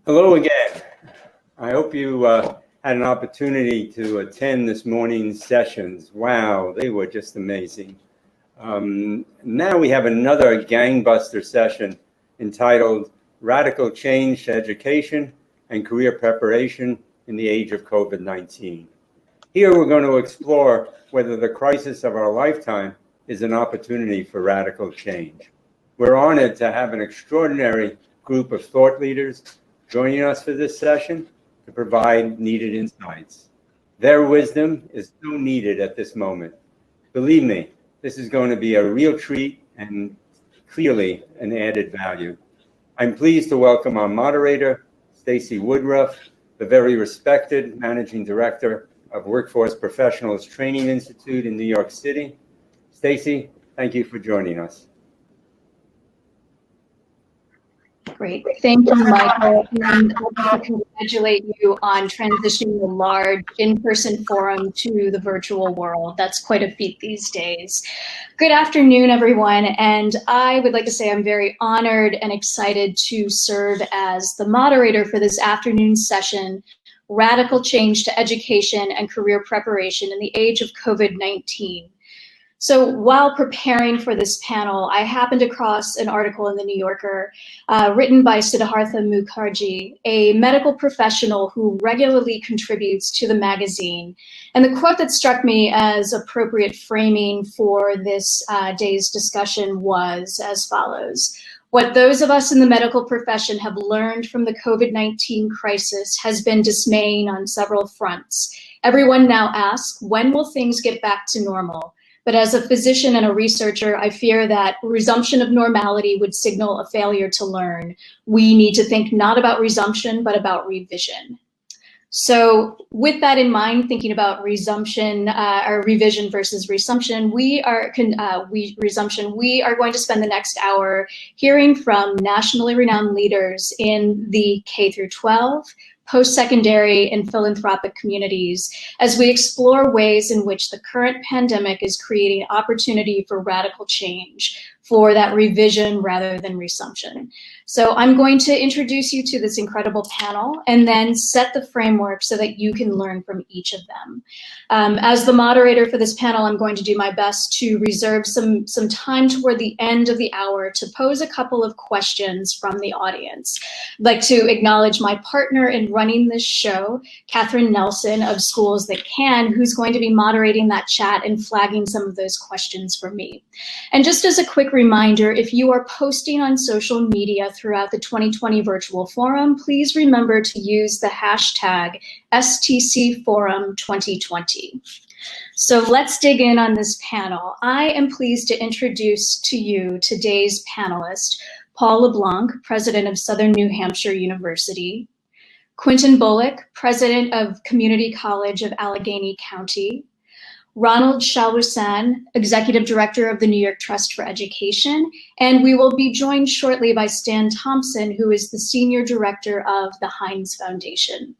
Hello again. I hope you had an opportunity to attend this morning's sessions. Wow, they were just amazing. Now we have another gangbuster session entitled Radical Change to Education and Career Preparation in the Age of COVID-19. Here we're going to explore whether the crisis of our lifetime is an opportunity for radical change. We're honored to have an extraordinary group of thought leaders joining us for this session to provide needed insights. Their wisdom is so needed at this moment. Believe me, this is going to be a real treat and clearly an added value. I'm pleased to welcome our moderator, Stacy Woodruff, the very respected Managing Director of Workforce Professionals Training Institute in New York City. Stacy, thank you for joining us. Great. Thank you, Michael. And I'd like to congratulate you on transitioning the large in-person forum to the virtual world. That's quite a feat these days. Good afternoon, everyone. And I would like to say I'm very honored and excited to serve as the moderator for this afternoon's session, Radical Change to Education and Career Preparation in the Age of COVID-19. So while preparing for this panel, I happened across an article in the New Yorker written by Siddhartha Mukherjee, a medical professional who regularly contributes to the magazine. And the quote that struck me as appropriate framing for this day's discussion was as follows: "What those of us in the medical profession have learned from the COVID-19 crisis has been dismaying on several fronts. Everyone now asks, when will things get back to normal? But as a physician and a researcher, I fear that resumption of normality would signal a failure to learn. We need to think not about resumption, but about revision." So with that in mind, thinking about resumption or revision versus resumption, we are going to spend the next hour hearing from nationally renowned leaders in the K through 12, post-secondary and philanthropic communities as we explore ways in which the current pandemic is creating opportunity for radical change, for that revision rather than resumption. So I'm going to introduce you to this incredible panel and then set the framework so that you can learn from each of them. As the moderator for this panel, I'm going to do my best to reserve some time toward the end of the hour to pose a couple of questions from the audience. I'd like to acknowledge my partner in running this show, Catherine Nelson of Schools That Can, who's going to be moderating that chat and flagging some of those questions for me. And just as a quick reminder, if you are posting on social media throughout the 2020 virtual forum, please remember to use the hashtag STC Forum 2020. So let's dig in on this panel. I am pleased to introduce to you today's panelist, Paul LeBlanc, President of Southern New Hampshire University, Quentin Bullock, President of Community College of Allegheny County, Ronald Shalhusan, Executive Director of the New York Trust for Education, and we will be joined shortly by Stan Thompson, who is the Senior Director of the Heinz Foundation.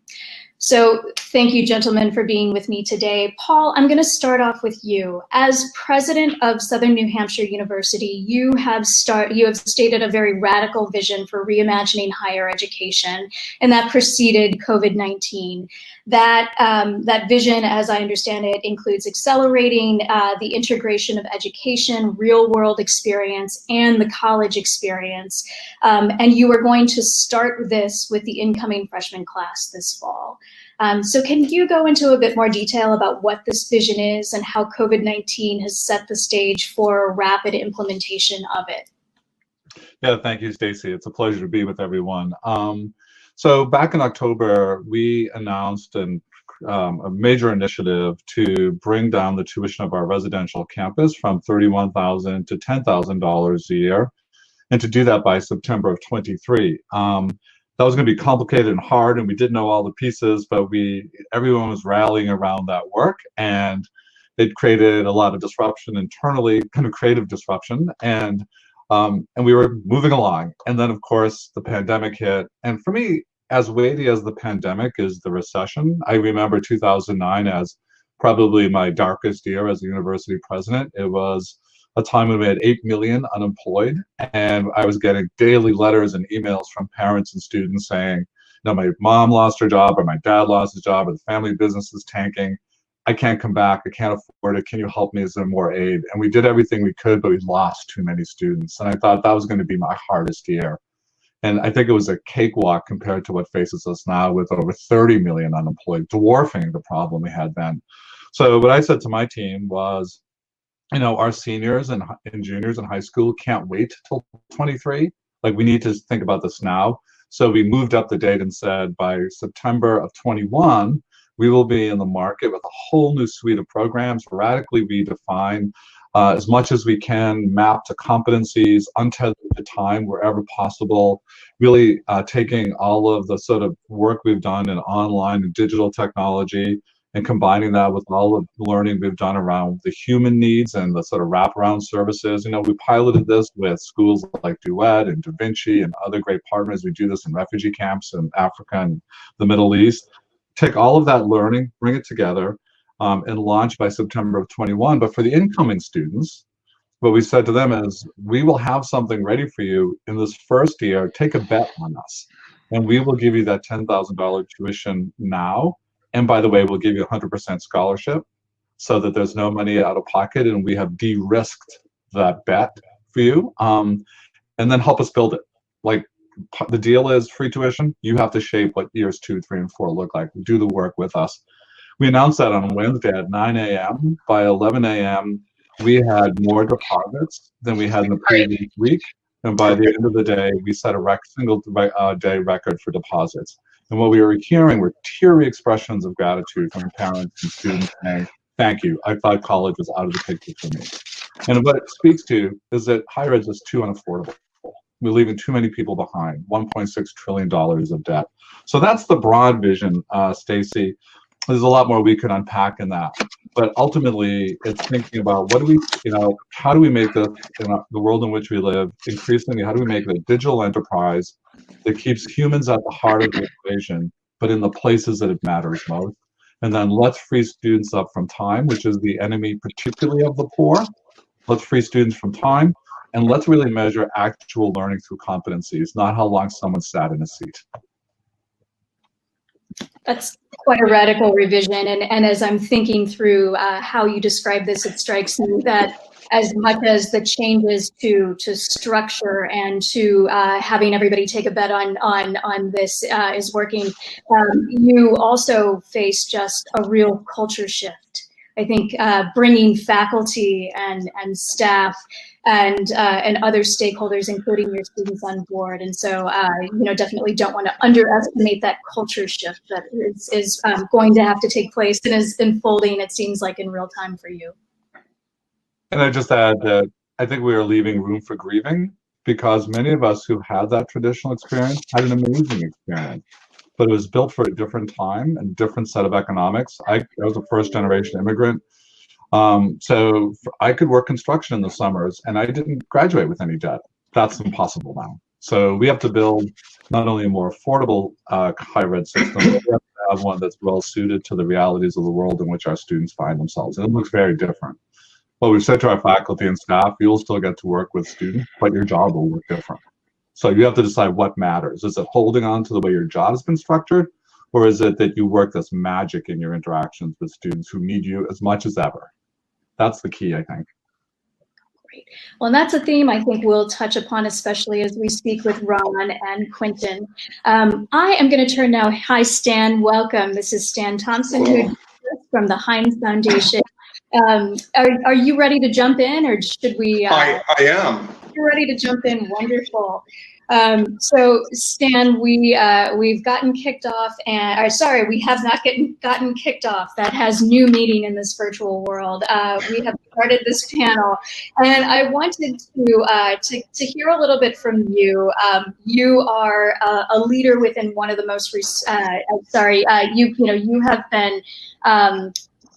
So thank you, gentlemen, for being with me today. Paul, I'm going to start off with you. As president of Southern New Hampshire University, you have stated a very radical vision for reimagining higher education, and that preceded COVID-19. That vision, as I understand it, includes accelerating the integration of education, real-world experience, and the college experience. And you are going to start this with the incoming freshman class this fall. So can you go into a bit more detail about what this vision is and how COVID-19 has set the stage for rapid implementation of it? Yeah, thank you, Stacy. It's a pleasure to be with everyone. So back in October, we announced a major initiative to bring down the tuition of our residential campus from $31,000 to $10,000 a year, and to do that by September of 23. That was going to be complicated and hard, and we didn't know all the pieces, but everyone was rallying around that work, and it created a lot of disruption internally, kind of creative disruption, and we were moving along. And then, of course, the pandemic hit. And for me, as weighty as the pandemic is the recession, I remember 2009 as probably my darkest year as a university president. It was a time when we had 8 million unemployed, and I was getting daily letters and emails from parents and students saying, know, my mom lost her job, or my dad lost his job, or the family business is tanking. I can't come back. I can't afford it. Can you help me? Is there more aid? And we did everything we could, but we lost too many students. And I thought that was going to be my hardest year. And I think it was a cakewalk compared to what faces us now with over 30 million unemployed, dwarfing the problem we had then. So what I said to my team was, you know, our seniors and juniors in high school can't wait till 23. Like, we need to think about this now. So we moved up the date and said by September of 21, we will be in the market with a whole new suite of programs, radically redefine as much as we can, map to competencies, untethered to time wherever possible, really taking all of the sort of work we've done in online and digital technology and combining that with all of the learning we've done around the human needs and the sort of wraparound services. You know, we piloted this with schools like Duet and Da Vinci and other great partners. We do this in refugee camps in Africa and the Middle East. Take all of that learning, bring it together, and launch by September of 21. But for the incoming students, what we said to them is, we will have something ready for you in this first year. Take a bet on us, and we will give you that $10,000 tuition now. And by the way, we'll give you 100% scholarship so that there's no money out of pocket, and we have de-risked that bet for you. And then help us build it. Like, the deal is free tuition. You have to shape what years 2, 3, and 4 look like. Do the work with us. We announced that on Wednesday at 9 a.m. By 11 a.m., we had more deposits than we had in the previous week. And by the end of the day, we set a single day record for deposits. And what we were hearing were teary expressions of gratitude from parents and students saying, thank you. I thought college was out of the picture for me. And what it speaks to is that higher ed is too unaffordable. We're leaving too many people behind, $1.6 trillion of debt. So that's the broad vision, Stacy. There's a lot more we could unpack in that. But ultimately, it's thinking about what do we, you know, how do we make this, in the world in which we live, increasingly, how do we make it a digital enterprise that keeps humans at the heart of the equation, but in the places that it matters most? And then let's free students up from time, which is the enemy particularly of the poor. Let's free students from time, and let's really measure actual learning through competencies, not how long someone sat in a seat. That's quite a radical revision. And as I'm thinking through how you describe this, it strikes me that as much as the changes to structure and to having everybody take a bet on this is working, you also face just a real culture shift. I think bringing faculty and staff and other stakeholders, including your students, on board. And so, you know, definitely don't want to underestimate that culture shift that is going to have to take place and is unfolding, it seems like, in real time for you. And I just add that I think we are leaving room for grieving, because many of us who had that traditional experience had an amazing experience, but it was built for a different time and different set of economics. I was a first-generation immigrant. So I could work construction in the summers, and I didn't graduate with any debt. That's impossible now. So we have to build not only a more affordable higher ed system, but we have to have one that's well suited to the realities of the world in which our students find themselves. And it looks very different. Well, we've said to our faculty and staff, you'll still get to work with students, but your job will look different. So you have to decide what matters. Is it holding on to the way your job has been structured, or is it that you work this magic in your interactions with students who need you as much as ever? That's the key, I think. Great. Well, and that's a theme I think we'll touch upon, especially as we speak with Ron and Quentin. I am going to turn now. Hi, Stan. Welcome. This is Stan Thompson, who from the Heinz Foundation. Are you ready to jump in, or should we? I am. You're ready to jump in. Wonderful. So Stan, we've gotten kicked off, and sorry, we have not gotten kicked off. That has new meaning in this virtual world. We have started this panel, and I wanted to hear a little bit from you. You are a leader within one of the most you have been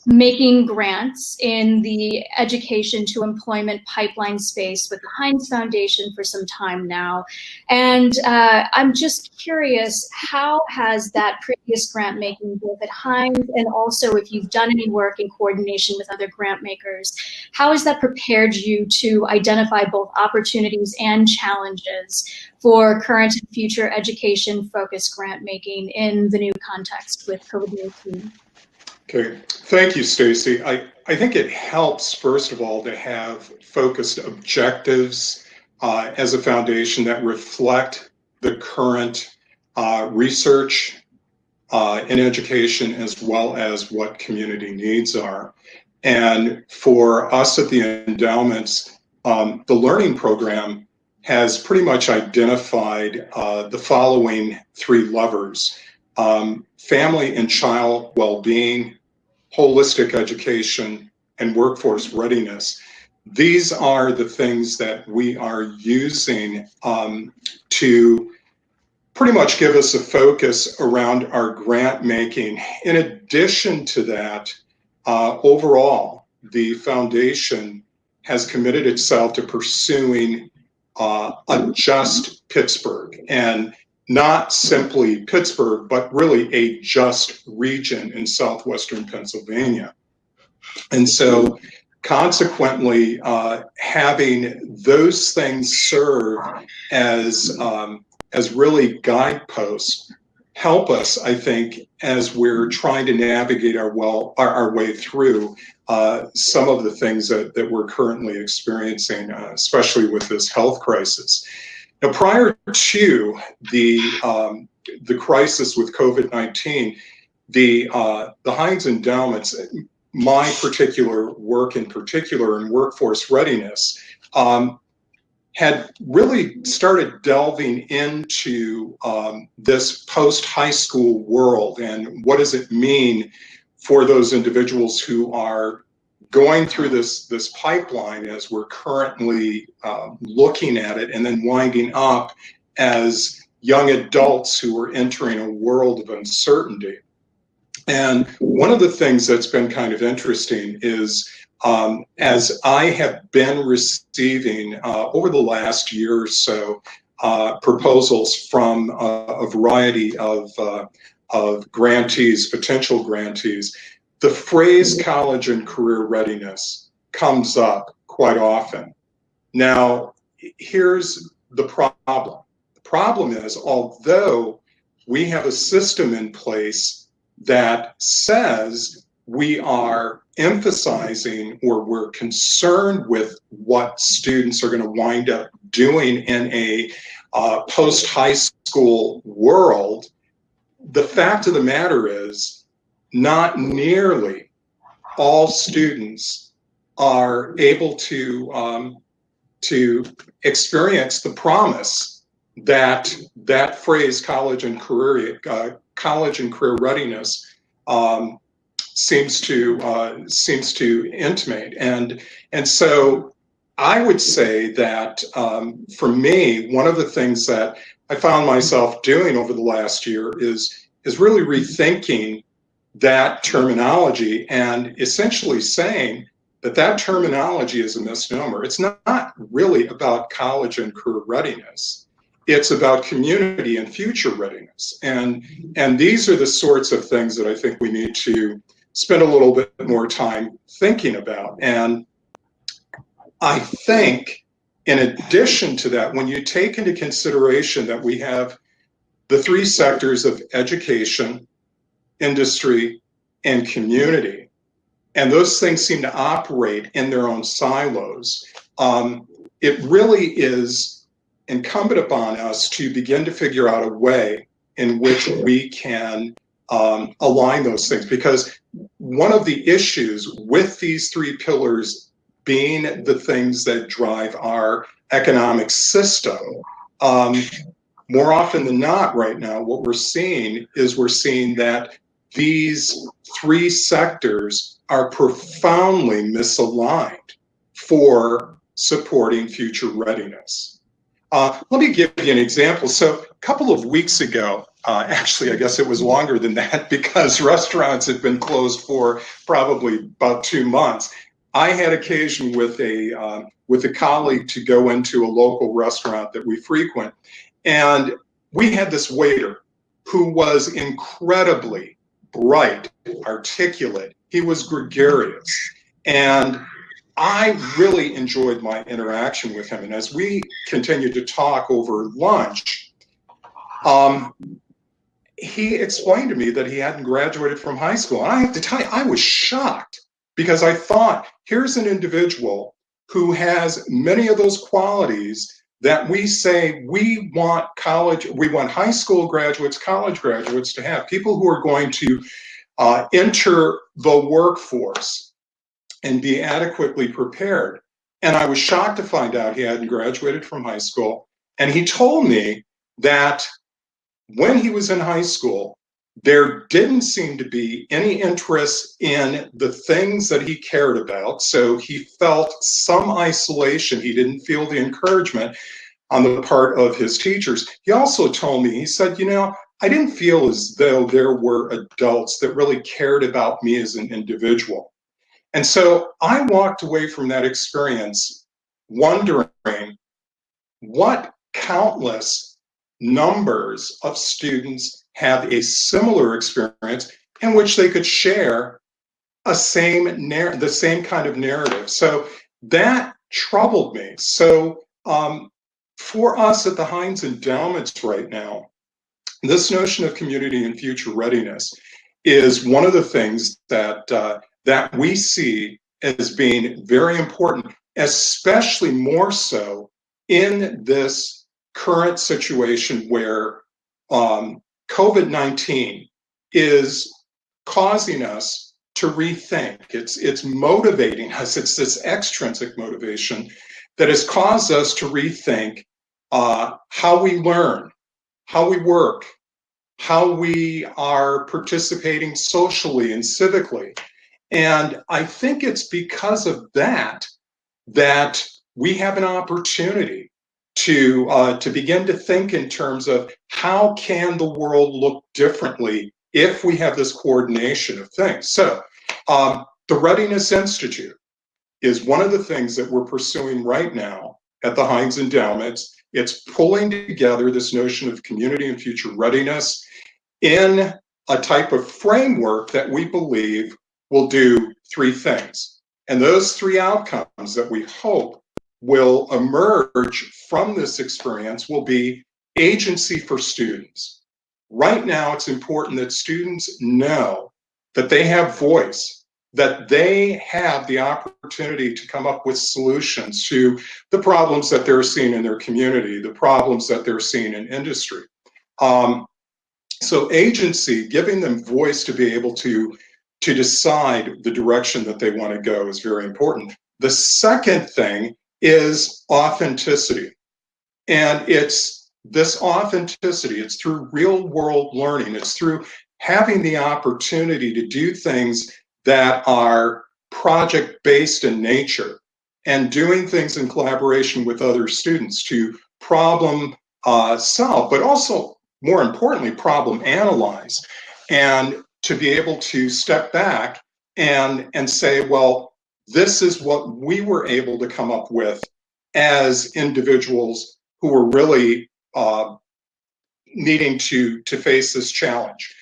making grants in the education to employment pipeline space with the Heinz Foundation for some time now. And I'm just curious, how has that previous grant making, both at Heinz and also if you've done any work in coordination with other grant makers, how has that prepared you to identify both opportunities and challenges for current and future education-focused grant making in the new context with COVID-19? Okay, thank you, Stacy. I think it helps, first of all, to have focused objectives as a foundation that reflect the current research in education as well as what community needs are. And for us at the endowments, the learning program has pretty much identified the following three levers: family and child well-being, holistic education, and workforce readiness. These are the things that we are using to pretty much give us a focus around our grant making. In addition to that, overall, the foundation has committed itself to pursuing a just Pittsburgh, and not simply Pittsburgh, but really a just region in southwestern Pennsylvania. And so consequently, having those things serve as really guideposts help us, I think, as we're trying to navigate our way through some of the things that we're currently experiencing, especially with this health crisis. Now, prior to the crisis with COVID-19, the Heinz endowments, my particular work in particular in workforce readiness, had really started delving into this post-high school world and what does it mean for those individuals who are going through this pipeline as we're currently looking at it, and then winding up as young adults who are entering a world of uncertainty. And one of the things that's been kind of interesting is as I have been receiving over the last year or so proposals from a variety of grantees, potential grantees, the phrase college and career readiness comes up quite often. Now, here's the problem. The problem is, although we have a system in place that says we are emphasizing or we're concerned with what students are going to wind up doing in a post-high school world, the fact of the matter is, not nearly all students are able to experience the promise that that phrase college and career readiness seems to intimate. And so I would say that for me, one of the things that I found myself doing over the last year is really rethinking that terminology and essentially saying that terminology is a misnomer. It's not really about college and career readiness. It's about community and future readiness. And these are the sorts of things that I think we need to spend a little bit more time thinking about. And I think in addition to that, when you take into consideration that we have the three sectors of education, industry, and community, and those things seem to operate in their own silos, it really is incumbent upon us to begin to figure out a way in which we can align those things. Because one of the issues with these three pillars being the things that drive our economic system, more often than not right now, what we're seeing that these three sectors are profoundly misaligned for supporting future readiness. Let me give you an example. So a couple of weeks ago, Actually, I guess it was longer than that because restaurants had been closed for probably about 2 months. I had occasion with a colleague to go into a local restaurant that we frequent, and we had this waiter who was incredibly bright, articulate. He was gregarious, and I really enjoyed my interaction with him. And as we continued to talk over lunch, he explained to me that he hadn't graduated from high school. And I have to tell you, I was shocked because I thought, here's an individual who has many of those qualities that we say we want high school graduates, college graduates to have, people who are going to enter the workforce and be adequately prepared. And I was shocked to find out he hadn't graduated from high school. And he told me that when he was in high school, there didn't seem to be any interest in the things that he cared about. So he felt some isolation. He didn't feel the encouragement on the part of his teachers. He also told me, he said, I didn't feel as though there were adults that really cared about me as an individual. And so I walked away from that experience wondering what countless numbers of students have a similar experience in which they could share the same kind of narrative. So that troubled me. So for us at the Heinz Endowments right now, this notion of community and future readiness is one of the things that we see as being very important, especially more so in this current situation where COVID-19 is causing us to rethink. It's motivating us. It's this extrinsic motivation that has caused us to rethink how we learn, how we work, how we are participating socially and civically. And I think it's because of that we have an opportunity to begin to think in terms of how can the world look differently if we have this coordination of things. So the Readiness Institute is one of the things that we're pursuing right now at the Heinz Endowments. It's pulling together this notion of community and future readiness in a type of framework that we believe will do three things. And those three outcomes that we hope will emerge from this experience will be agency for students. Right now, it's important that students know that they have voice, that they have the opportunity to come up with solutions to the problems that they're seeing in their community, the problems that they're seeing in industry. So agency, giving them voice to be able to decide the direction that they want to go is very important. The second thing is authenticity. And it's this authenticity, it's through real world learning. It's through having the opportunity to do things that are project-based in nature and doing things in collaboration with other students to problem solve, but also, more importantly, problem analyze, and to be able to step back and say, well, this is what we were able to come up with as individuals who were really needing to face this challenge.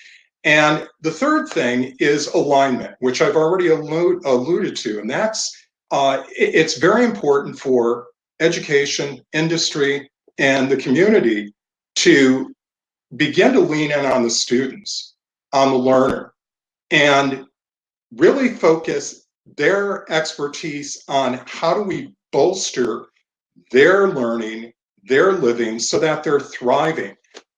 And the third thing is alignment, which I've already alluded to, and that's it's very important for education, industry, and the community to begin to lean in on the students, on the learner, and really focus their expertise on how do we bolster their learning, their living, so that they're thriving,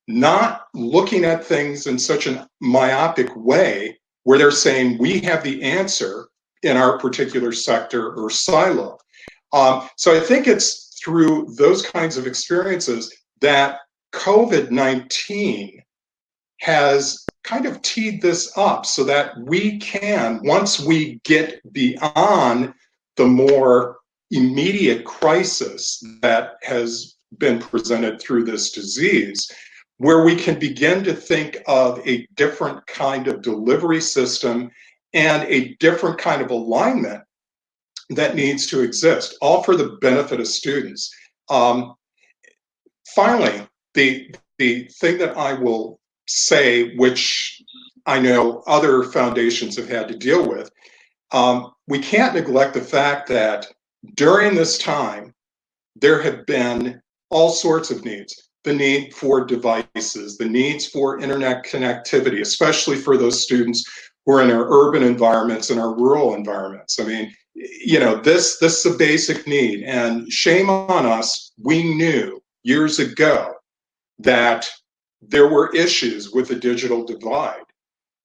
not looking at things in such a myopic way where they're saying we have the answer in our particular sector or silo. So I think it's through those kinds of experiences that COVID-19 has kind of teed this up so that we can, once we get beyond the more immediate crisis that has been presented through this disease, where we can begin to think of a different kind of delivery system and a different kind of alignment that needs to exist, all for the benefit of students. Finally, the thing that I will say, which I know other foundations have had to deal with, we can't neglect the fact that during this time, there have been all sorts of needs. The need for devices, the needs for internet connectivity, especially for those students who are in our urban environments and our rural environments. I mean, you know, this is a basic need, and shame on us. We knew years ago that there were issues with the digital divide,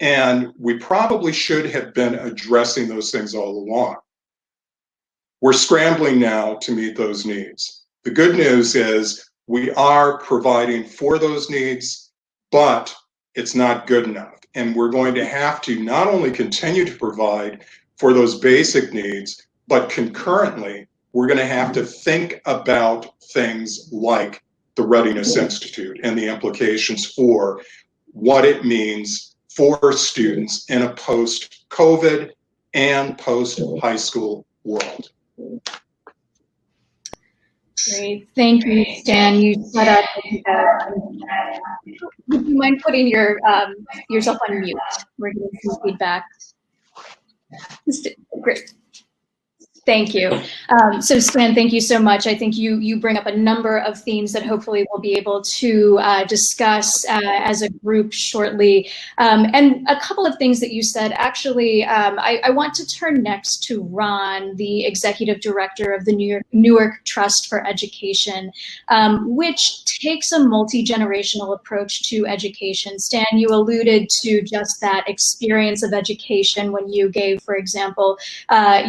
and we probably should have been addressing those things all along. We're scrambling now to meet those needs. The good news is we are providing for those needs, but it's not good enough. And we're going to have to not only continue to provide for those basic needs, but concurrently, we're going to have to think about things like the Readiness Institute and the implications for what it means for students in a post-COVID and post-high school world. Great, thank you, Stan. You set up. Would you mind putting your yourself on mute? We're getting some feedback. Great. Thank you. So Stan, thank you so much. I think you bring up a number of themes that hopefully we'll be able to discuss as a group shortly. And a couple of things that you said, actually, I want to turn next to Ron, the Executive Director of the Newark Trust for Education, which takes a multi-generational approach to education. Stan, you alluded to just that experience of education when you gave, for example,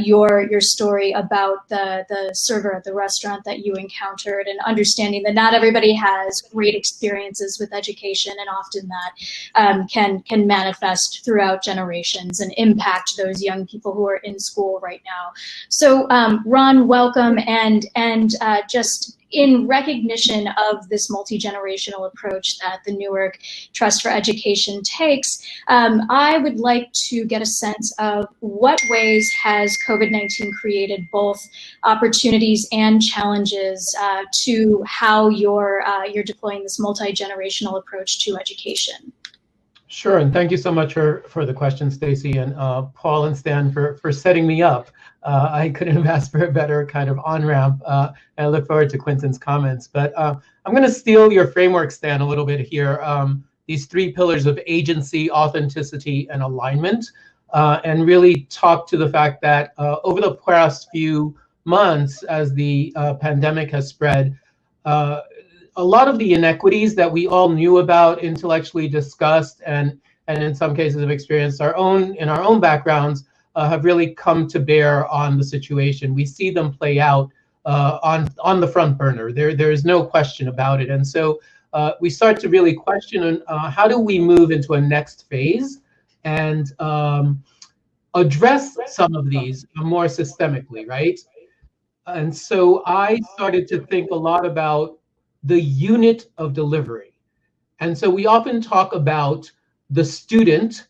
your story about the server at the restaurant that you encountered, and understanding that not everybody has great experiences with education, and often that can manifest throughout generations and impact those young people who are in school right now. So Ron, welcome, and just in recognition of this multi-generational approach that the Newark Trust for Education takes, I would like to get a sense of what ways has COVID-19 created both opportunities and challenges to how you're deploying this multi-generational approach to education. Sure, and thank you so much for the question, Stacy, and Paul and Stan for setting me up. I couldn't have asked for a better kind of on-ramp, and I look forward to Quinton's comments. But I'm going to steal your framework, Stan, a little bit here. These three pillars of agency, authenticity, and alignment, and really talk to the fact that over the past few months, as the pandemic has spread, a lot of the inequities that we all knew about, intellectually discussed, and in some cases have experienced in our own backgrounds, have really come to bear on the situation. We see them play out on the front burner. There is no question about it. And so we start to really question how do we move into a next phase and address some of these more systemically, right? And so I started to think a lot about the unit of delivery. And so we often talk about the student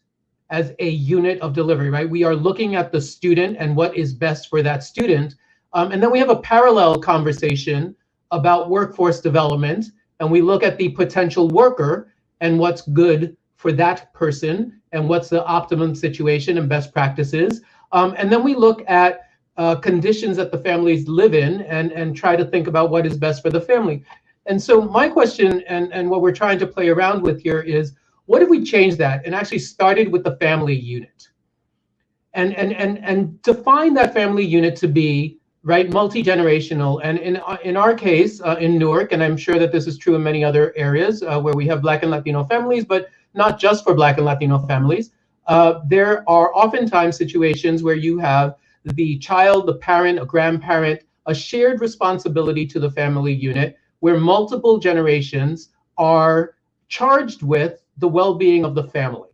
as a unit of delivery, right? We are looking at the student and what is best for that student. And then we have a parallel conversation about workforce development, and we look at the potential worker and what's good for that person and what's the optimum situation and best practices. And then we look at conditions that the families live in and try to think about what is best for the family. And so my question and what we're trying to play around with here is, what if we change that and actually started with the family unit and define that family unit to be, right, multi-generational? And in our case, in Newark, and I'm sure that this is true in many other areas where we have Black and Latino families, but not just for Black and Latino families, there are oftentimes situations where you have the child, the parent, a grandparent, a shared responsibility to the family unit where multiple generations are charged with the well-being of the family.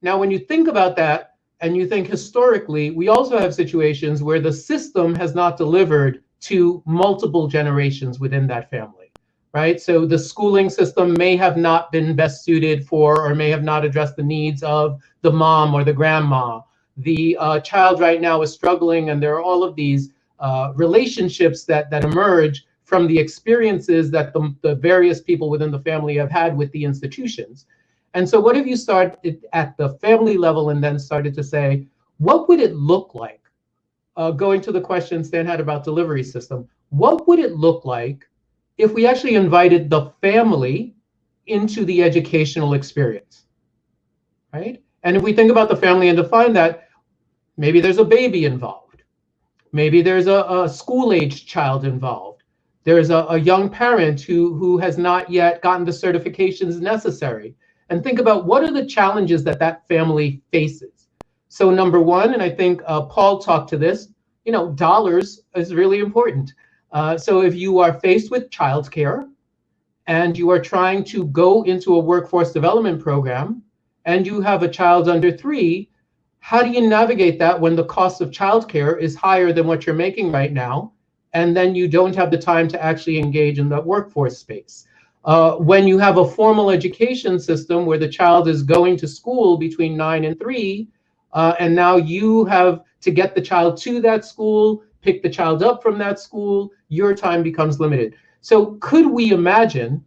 Now, when you think about that, and you think historically, we also have situations where the system has not delivered to multiple generations within that family, right? So the schooling system may have not been best suited for, or may have not addressed the needs of the mom or the grandma. The child right now is struggling, and there are all of these relationships that emerge from the experiences that the various people within the family have had with the institutions. And so what if you start at the family level and then started to say, what would it look like? Going to the question Stan had about delivery system, what would it look like if we actually invited the family into the educational experience, right? And if we think about the family and define that, maybe there's a baby involved. Maybe there's a school-aged child involved. There's a young parent who has not yet gotten the certifications necessary. And think about what are the challenges that that family faces. So number one, and I think Paul talked to this, dollars is really important. So if you are faced with childcare and you are trying to go into a workforce development program and you have a child under 3, how do you navigate that when the cost of childcare is higher than what you're making right now? And then you don't have the time to actually engage in that workforce space. When you have a formal education system where the child is going to school between 9 and 3, and now you have to get the child to that school, pick the child up from that school, your time becomes limited. So could we imagine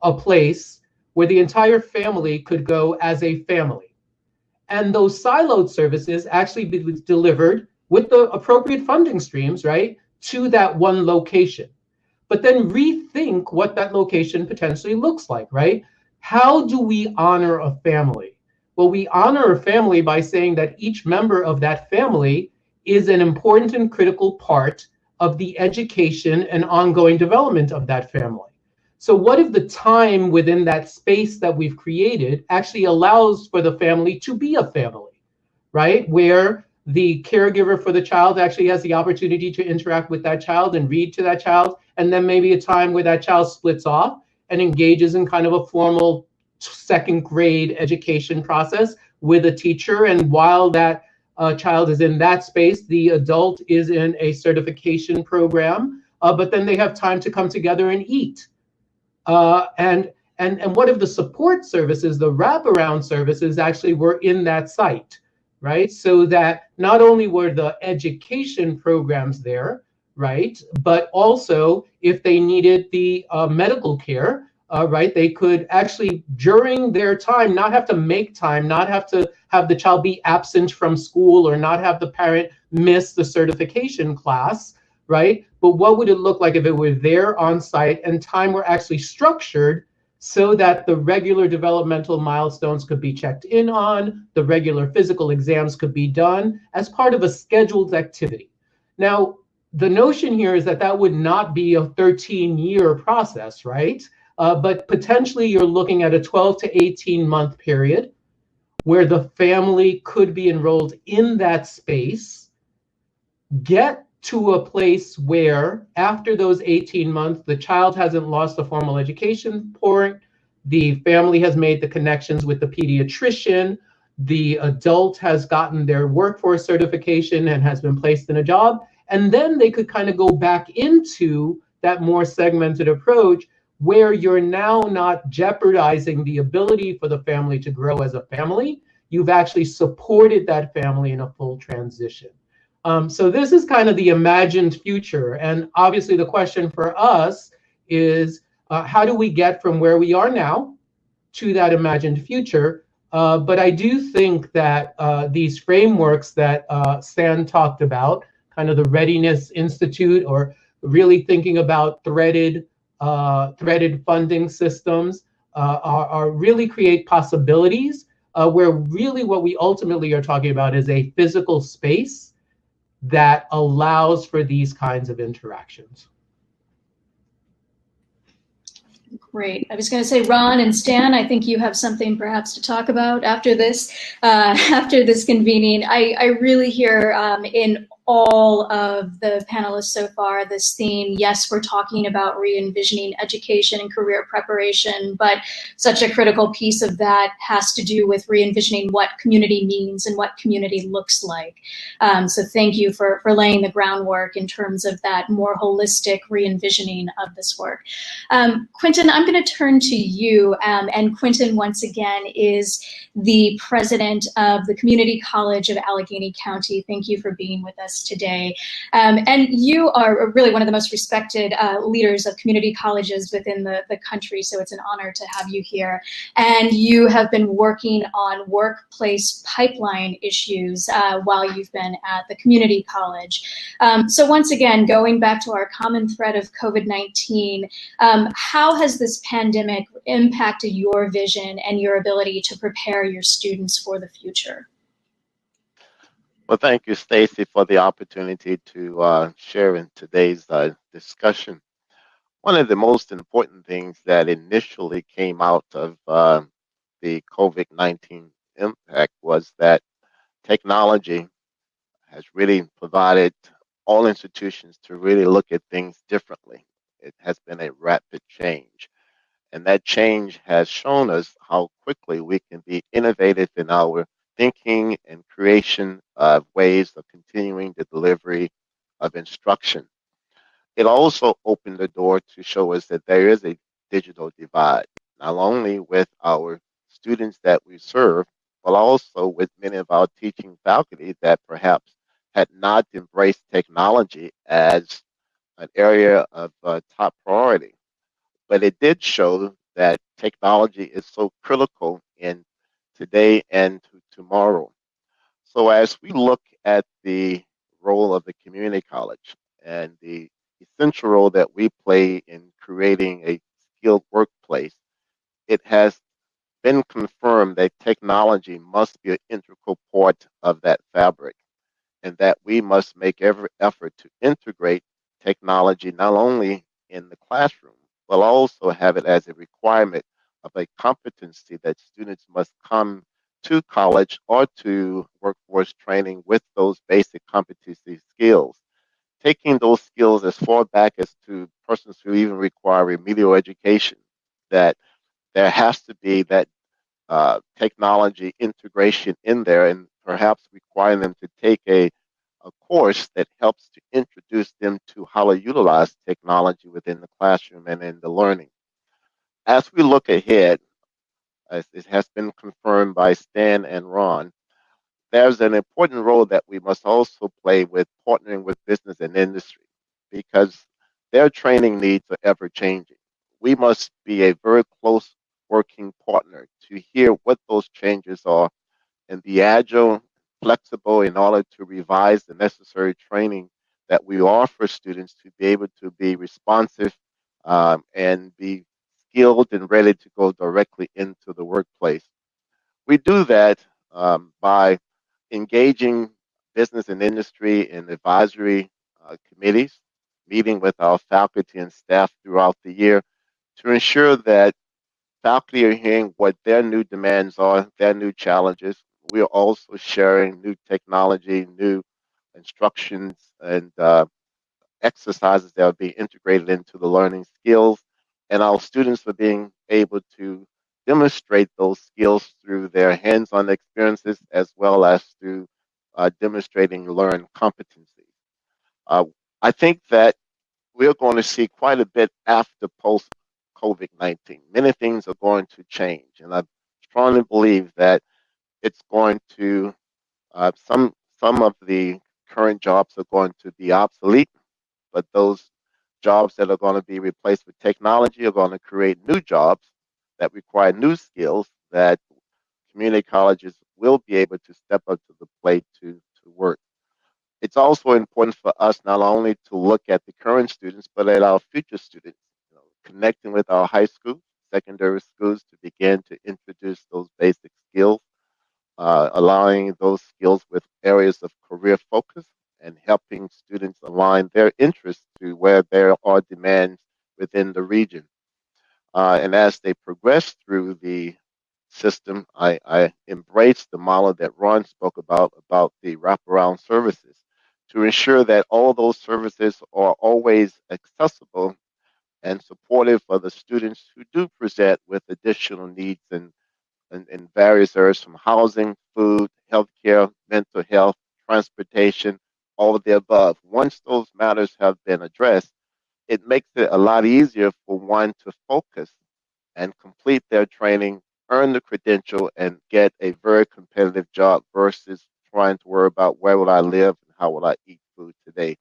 a place where the entire family could go as a family? And those siloed services actually be delivered with the appropriate funding streams, right, to that one location. But then rethink what that location potentially looks like, right? How do we honor a family? Well, we honor a family by saying that each member of that family is an important and critical part of the education and ongoing development of that family. So what if the time within that space that we've created actually allows for the family to be a family, right? Where the caregiver for the child actually has the opportunity to interact with that child and read to that child, and then maybe a time where that child splits off and engages in kind of a formal second grade education process with a teacher. And while that child is in that space, the adult is in a certification program, but then they have time to come together and eat. And what if the support services, the wraparound services actually were in that site, right? So that not only were the education programs there, right, but also if they needed the medical care, right, they could actually, during their time, not have to make time, not have to have the child be absent from school or not have the parent miss the certification class, right? But what would it look like if it were there on site and time were actually structured so that the regular developmental milestones could be checked in on, the regular physical exams could be done as part of a scheduled activity. Now, the notion here is that that would not be a 13-year process, right? But potentially you're looking at a 12 to 18-month period where the family could be enrolled in that space, get to a place where after those 18 months, the child hasn't lost a formal education point, the family has made the connections with the pediatrician, the adult has gotten their workforce certification and has been placed in a job, and then they could kind of go back into that more segmented approach where you're now not jeopardizing the ability for the family to grow as a family. You've actually supported that family in a full transition. So this is kind of the imagined future. And obviously the question for us is, how do we get from where we are now to that imagined future? But I do think that these frameworks that Stan talked about, kind of the Readiness Institute, or really thinking about threaded funding systems, are really create possibilities where really what we ultimately are talking about is a physical space that allows for these kinds of interactions. Great. I was going to say, Ron and Stan, I think you have something perhaps to talk about after this convening. I really hear in all of the panelists so far, this theme. Yes, we're talking about re-envisioning education and career preparation, but such a critical piece of that has to do with re-envisioning what community means and what community looks like. So thank you for laying the groundwork in terms of that more holistic re-envisioning of this work. Quentin, I'm going to turn to you. And Quentin, once again, is the president of the Community College of Allegheny County. Thank you for being with us today. And you are really one of the most respected leaders of community colleges within the country, so it's an honor to have you here. And you have been working on workplace pipeline issues while you've been at the community college. So once again, going back to our common thread of COVID-19, how has this pandemic impacted your vision and your ability to prepare your students for the future? Well, thank you, Stacy, for the opportunity to share in today's discussion. One of the most important things that initially came out of the COVID-19 impact was that technology has really provided all institutions to really look at things differently. It has been a rapid change. And that change has shown us how quickly we can be innovative in our thinking and creation of ways of continuing the delivery of instruction. It also opened the door to show us that there is a digital divide, not only with our students that we serve, but also with many of our teaching faculty that perhaps had not embraced technology as an area of top priority. But it did show that technology is so critical in today and tomorrow. So as we look at the role of the community college and the essential role that we play in creating a skilled workplace, it has been confirmed that technology must be an integral part of that fabric, and that we must make every effort to integrate technology not only in the classroom, but also have it as a requirement of a competency that students must come to college or to workforce training with those basic competency skills. Taking those skills as far back as to persons who even require remedial education, that there has to be that technology integration in there, and perhaps requiring them to take a course that helps to introduce them to how to utilize technology within the classroom and in the learning. As we look ahead, as it has been confirmed by Stan and Ron, there's an important role that we must also play with partnering with business and industry, because their training needs are ever changing. We must be a very close working partner to hear what those changes are and be agile, flexible in order to revise the necessary training that we offer students to be able to be responsive and be skilled and ready to go directly into the workplace. We do that by engaging business and industry in advisory committees, meeting with our faculty and staff throughout the year to ensure that faculty are hearing what their new demands are, their new challenges. We are also sharing new technology, new instructions, and exercises that are being integrated into the learning skills. And our students are being able to demonstrate those skills through their hands-on experiences as well as through demonstrating learned competencies. I think that we're going to see quite a bit after post-COVID-19. Many things are going to change, and I strongly believe that it's going to, some of the current jobs are going to be obsolete, but those jobs that are going to be replaced with technology are going to create new jobs that require new skills that community colleges will be able to step up to the plate to work. It's also important for us not only to look at the current students, but at our future students, connecting with our high school, secondary schools to begin to introduce those basic skills, allowing those skills with areas of career focus and helping students align their interests to where there are demands within the region. And as they progress through the system, I embrace the model that Ron spoke about the wraparound services to ensure that all those services are always accessible and supportive for the students who do present with additional needs in various areas from housing, food, healthcare, mental health, transportation, all of the above. Once those matters have been addressed, it makes it a lot easier for one to focus and complete their training, earn the credential, and get a very competitive job versus trying to worry about where will I live and how will I eat food today.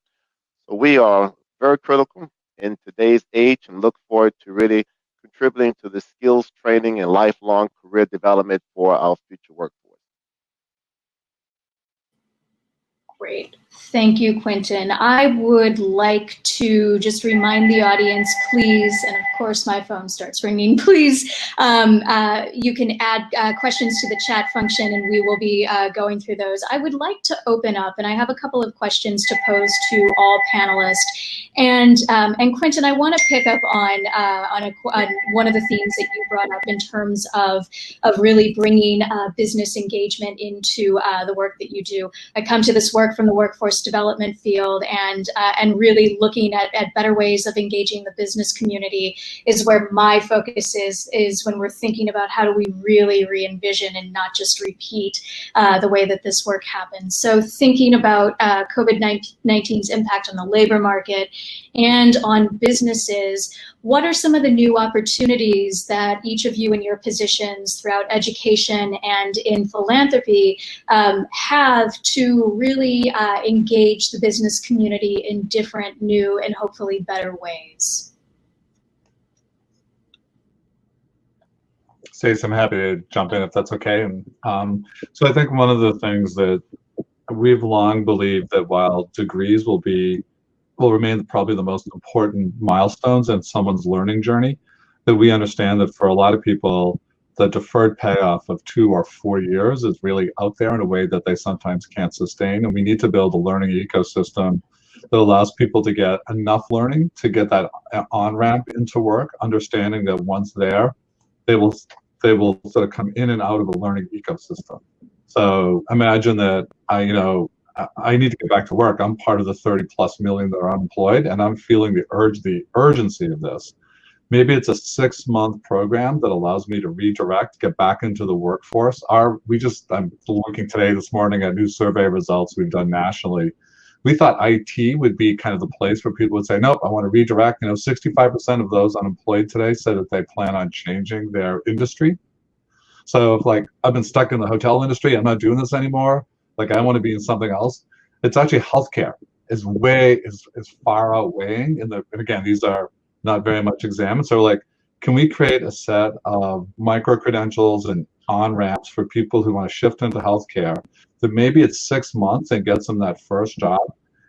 So we are very critical in today's age and look forward to really contributing to the skills training and lifelong career development for our future workforce. Great. Thank you, Quentin. I would like to just remind the audience, please, and of course my phone starts ringing, please, you can add questions to the chat function and we will be going through those. I would like to open up, and I have a couple of questions to pose to all panelists. And Quentin, I want to pick up on one of the themes that you brought up in terms of really bringing business engagement into the work that you do. I come to this work from the workforce development field, and really looking at better ways of engaging the business community is where my focus is when we're thinking about how do we really re-envision and not just repeat the way that this work happens. So thinking about COVID-19's impact on the labor market and on businesses, what are some of the new opportunities that each of you in your positions throughout education and in philanthropy have to really engage the business community in different, new, and hopefully better ways? Stacey, I'm happy to jump in if that's okay. And so I think one of the things that we've long believed that while degrees will remain probably the most important milestones in someone's learning journey, that we understand that for a lot of people, the deferred payoff of 2 or 4 years is really out there in a way that they sometimes can't sustain. And we need to build a learning ecosystem that allows people to get enough learning to get that on-ramp into work, understanding that once there, they will sort of come in and out of a learning ecosystem. So imagine that I need to get back to work. I'm part of the 30+ million that are unemployed, and I'm feeling the urgency of this. Maybe it's a 6-month program that allows me to redirect, get back into the workforce. I'm looking this morning at new survey results we've done nationally. We thought IT would be kind of the place where people would say, nope, I want to redirect. 65% of those unemployed today said that they plan on changing their industry. So if I've been stuck in the hotel industry, I'm not doing this anymore, I want to be in something else. It's actually healthcare is far outweighing and again, these are not very much examined. So can we create a set of micro-credentials and on-ramps for people who want to shift into healthcare that maybe it's 6 months and gets them that first job,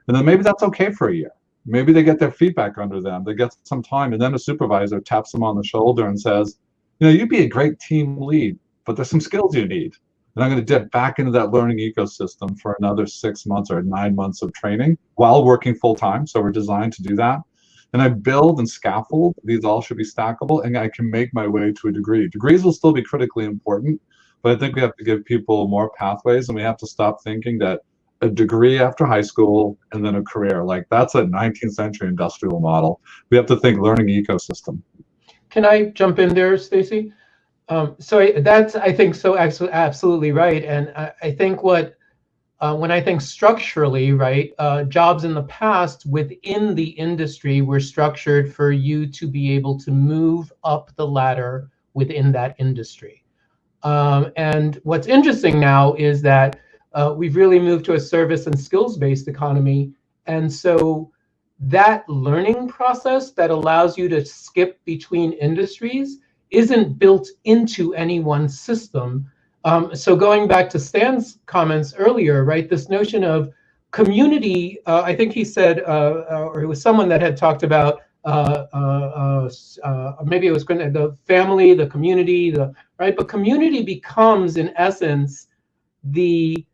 and then maybe that's okay for a year. Maybe they get their feedback under them, they get some time, and then a supervisor taps them on the shoulder and says, you'd be a great team lead, but there's some skills you need. And I'm going to dip back into that learning ecosystem for another 6 months or 9 months of training while working full time. So we're designed to do that. And I build and scaffold. These all should be stackable, and I can make my way to a degree. Degrees will still be critically important, but I think we have to give people more pathways, and we have to stop thinking that a degree after high school and then a career, that's a 19th century industrial model. We have to think learning ecosystem. Can I jump in there, Stacey? So that's, I think, so absolutely right. And I think when I think structurally, right, jobs in the past within the industry were structured for you to be able to move up the ladder within that industry. And what's interesting now is that we've really moved to a service and skills-based economy. And so that learning process that allows you to skip between industries isn't built into any one system. So going back to Stan's comments earlier, right, this notion of community, I think he said, or it was someone that had talked about, maybe it was the family, the community, right? But community becomes, in essence, the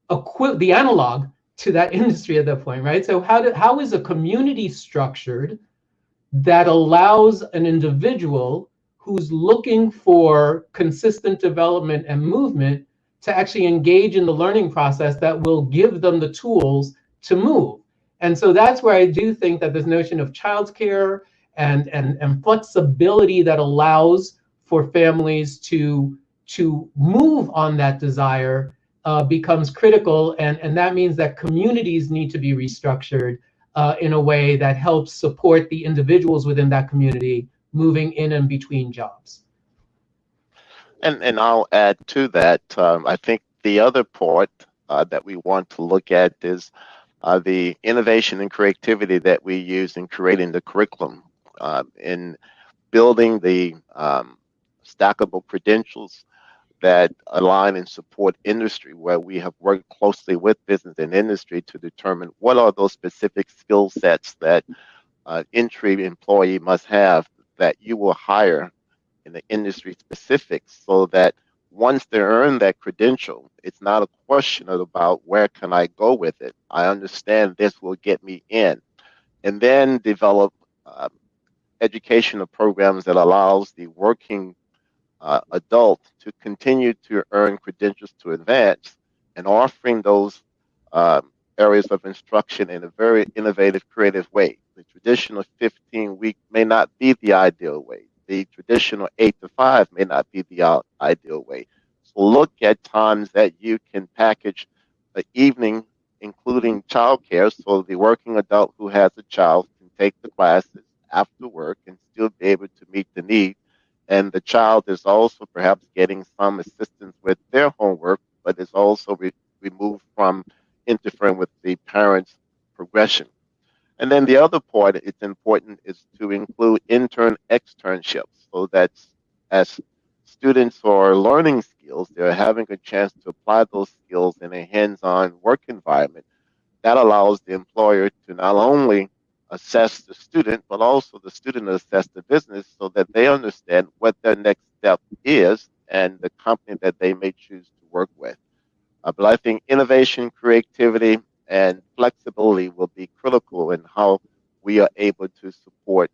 analog to that industry at that point, right? So how is a community structured that allows an individual who's looking for consistent development and movement to actually engage in the learning process that will give them the tools to move. And so that's where I do think that this notion of childcare and flexibility that allows for families to move on that desire becomes critical. And that means that communities need to be restructured in a way that helps support the individuals within that community moving in and between jobs. And I'll add to that. I think the other part that we want to look at is the innovation and creativity that we use in creating the curriculum, in building the stackable credentials that align and support industry, where we have worked closely with business and industry to determine what are those specific skill sets that entry employee must have that you will hire in the industry specifics, so that once they earn that credential, it's not a question about where can I go with it. I understand this will get me in, and then develop educational programs that allows the working adult to continue to earn credentials to advance, and offering those areas of instruction in a very innovative, creative way. The traditional 15-week may not be the ideal way. The traditional 8 to 5 may not be the ideal way. So look at times that you can package the evening, including childcare, so the working adult who has a child can take the classes after work and still be able to meet the need. And the child is also perhaps getting some assistance with their homework, but is also removed from interfering with the parent's progression. And then the other part, it's important, is to include intern externships, so that as students are learning skills, they're having a chance to apply those skills in a hands-on work environment. That allows the employer to not only assess the student, but also the student assess the business, so that they understand what their next step is and the company that they may choose to work with. But I think innovation, creativity, and flexibility will be critical in how we are able to support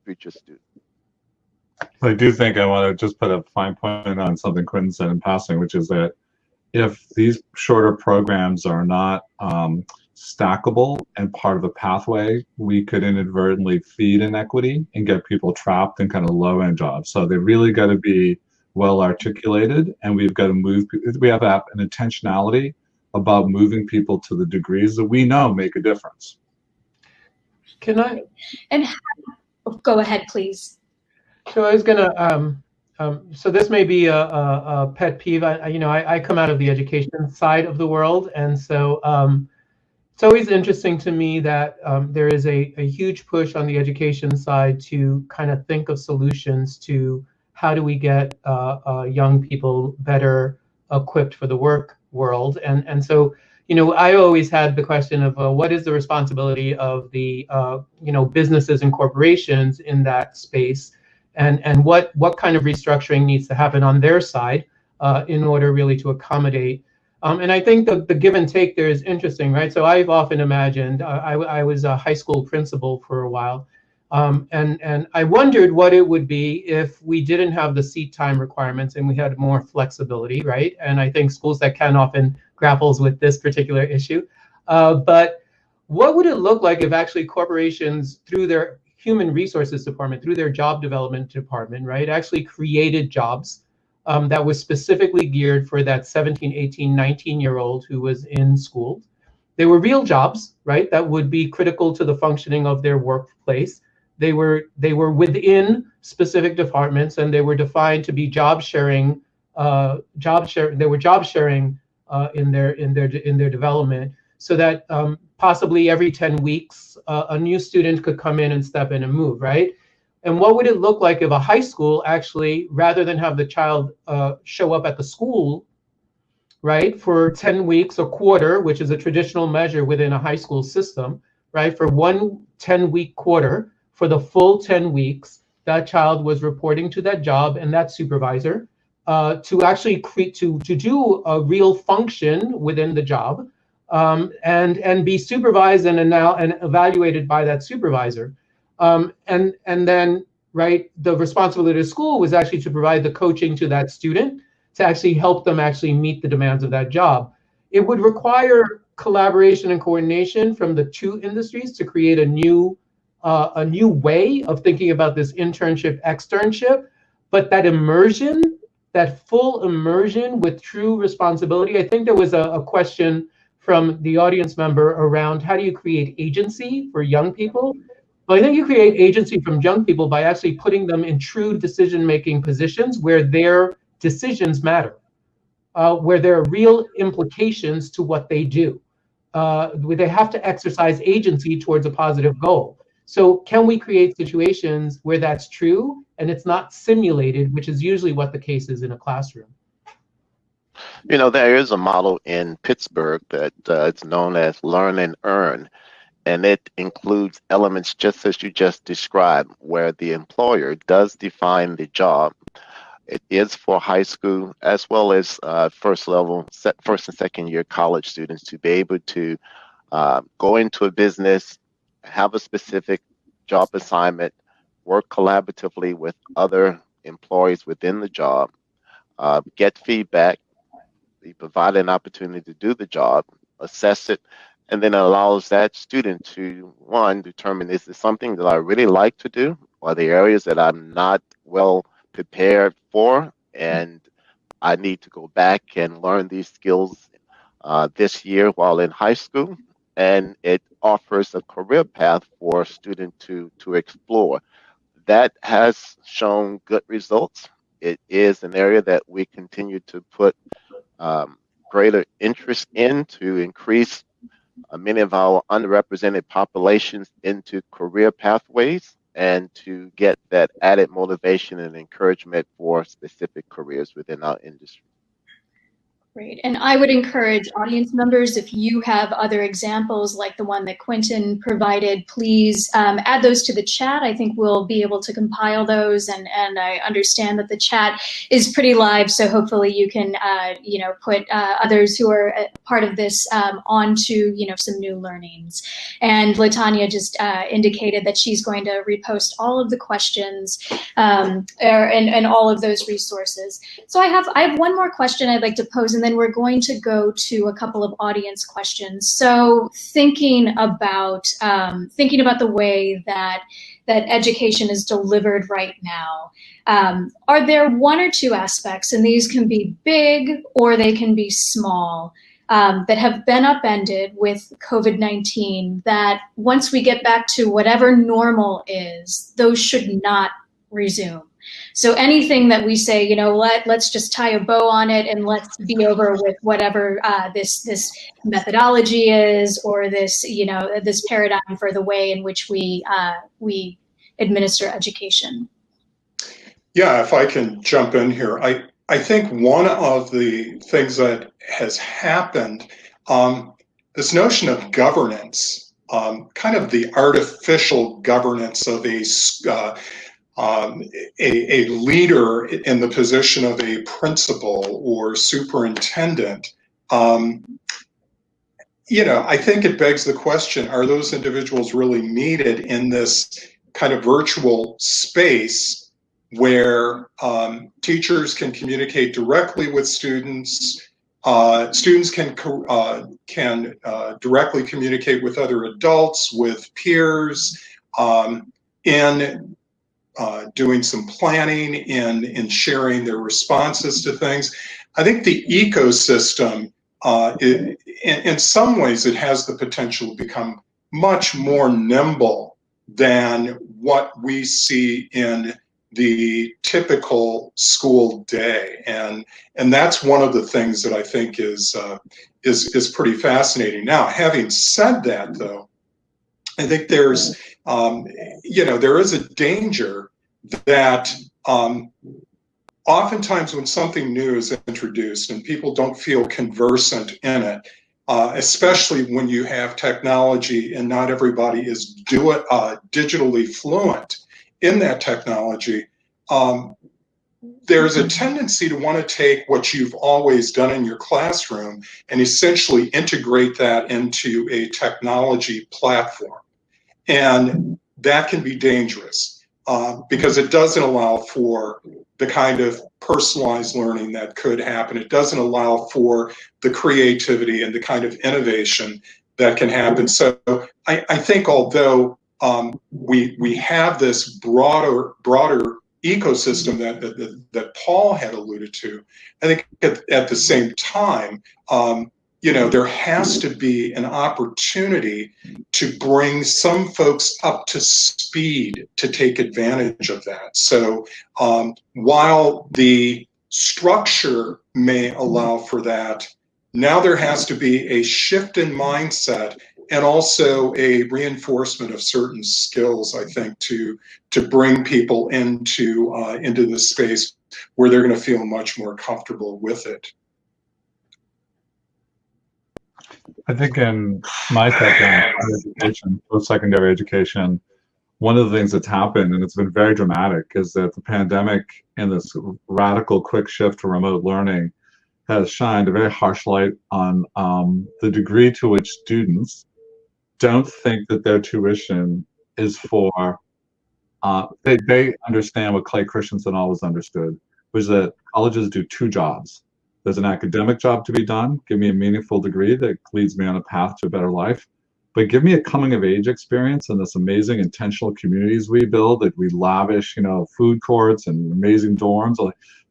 future students. I do think I want to just put a fine point on something Quentin said in passing, which is that if these shorter programs are not stackable and part of a pathway, we could inadvertently feed inequity and get people trapped in kind of low-end jobs. So they really got to be well articulated, and we've got to move. We have to have an intentionality about moving people to the degrees that we know make a difference. Can I? And go ahead, please. So I was gonna. So this may be a pet peeve. I come out of the education side of the world, and so it's always interesting to me that there is a huge push on the education side to kind of think of solutions to how do we get young people better equipped for the work world. And so, I always had the question of what is the responsibility of the, businesses and corporations in that space, and what kind of restructuring needs to happen on their side in order really to accommodate. And I think the give and take there is interesting, right? So I've often imagined, I was a high school principal for a while, and I wondered what it would be if we didn't have the seat time requirements and we had more flexibility, right? And I think schools that can often grapples with this particular issue. But what would it look like if actually corporations, through their human resources department, through their job development department, right, actually created jobs that was specifically geared for that 17, 18, 19-year-old who was in school. They were real jobs, right, that would be critical to the functioning of their workplace. They were within specific departments, and they were defined to be job sharing. They were job sharing in their development, so that possibly every 10 weeks a new student could come in and step in and move, right? And what would it look like if a high school actually, rather than have the child show up at the school, right, for 10 weeks, a quarter, which is a traditional measure within a high school system, right, for one 10-week quarter, for the full 10 weeks, that child was reporting to that job and that supervisor to actually to do a real function within the job, and be supervised and evaluated by that supervisor. And then, right, the responsibility of school was actually to provide the coaching to that student to actually help them actually meet the demands of that job. It would require collaboration and coordination from the two industries to create a new way of thinking about this internship, externship, but that immersion, that full immersion with true responsibility. I think there was a question from the audience member around how do you create agency for young people? Well, I think you create agency from young people by actually putting them in true decision-making positions where their decisions matter, where there are real implications to what they do. Where they have to exercise agency towards a positive goal. So can we create situations where that's true and it's not simulated, which is usually what the case is in a classroom? You know, there is a model in Pittsburgh that it's known as Learn and Earn, and it includes elements just as you just described, where the employer does define the job. It is for high school as well as first and second year college students to be able to go into a business, have a specific job assignment, work collaboratively with other employees within the job, get feedback, be provided an opportunity to do the job, assess it, and then it allows that student to, one, determine, is this something that I really like to do? Are there areas that I'm not well prepared for, and I need to go back and learn these skills this year while in high school? And it offers a career path for a student to explore. That has shown good results. It is an area that we continue to put greater interest in to increase many of our underrepresented populations into career pathways and to get that added motivation and encouragement for specific careers within our industry. Great. And I would encourage audience members, if you have other examples like the one that Quentin provided, please add those to the chat. I think we'll be able to compile those, and I understand that the chat is pretty live, so hopefully you can put others who are part of this onto some new learnings. And LaTanya just indicated that she's going to repost all of the questions and all of those resources. So I have one more question I'd like to pose, and then we're going to go to a couple of audience questions. So thinking about the way that education is delivered right now, are there one or two aspects, and these can be big or they can be small, that have been upended with COVID-19 that once we get back to whatever normal is, those should not resume? So anything that we say, let's just tie a bow on it and let's be over with whatever this methodology is, or this paradigm for the way in which we administer education. Yeah, if I can jump in here, I think one of the things that has happened, this notion of governance, kind of the artificial governance of a leader in the position of a principal or superintendent, I think it begs the question, are those individuals really needed in this kind of virtual space where teachers can communicate directly with students, students can directly communicate with other adults, with peers, in doing some planning, in sharing their responses to things. I think the ecosystem, in some ways, it has the potential to become much more nimble than what we see in the typical school day, and that's one of the things that I think is pretty fascinating. Now, having said that, though, I think there's there is a danger that oftentimes when something new is introduced and people don't feel conversant in it, especially when you have technology and not everybody is digitally fluent in that technology, there's a tendency to want to take what you've always done in your classroom and essentially integrate that into a technology platform. And that can be dangerous. because it doesn't allow for the kind of personalized learning that could happen. It doesn't allow for the creativity and the kind of innovation that can happen. So I think although we have this broader ecosystem that Paul had alluded to, I think at the same time, there has to be an opportunity to bring some folks up to speed to take advantage of that. So while the structure may allow for that, now there has to be a shift in mindset and also a reinforcement of certain skills, I think, to bring people into this space where they're going to feel much more comfortable with it. I think in my education, post-secondary education, one of the things that's happened, and it's been very dramatic, is that the pandemic and this radical quick shift to remote learning has shined a very harsh light on the degree to which students don't think that their tuition is for, they understand what Clay Christensen always understood, which is that colleges do two jobs. There's an academic job to be done, give me a meaningful degree that leads me on a path to a better life, but give me a coming of age experience in this amazing intentional communities we build, that we lavish, food courts and amazing dorms.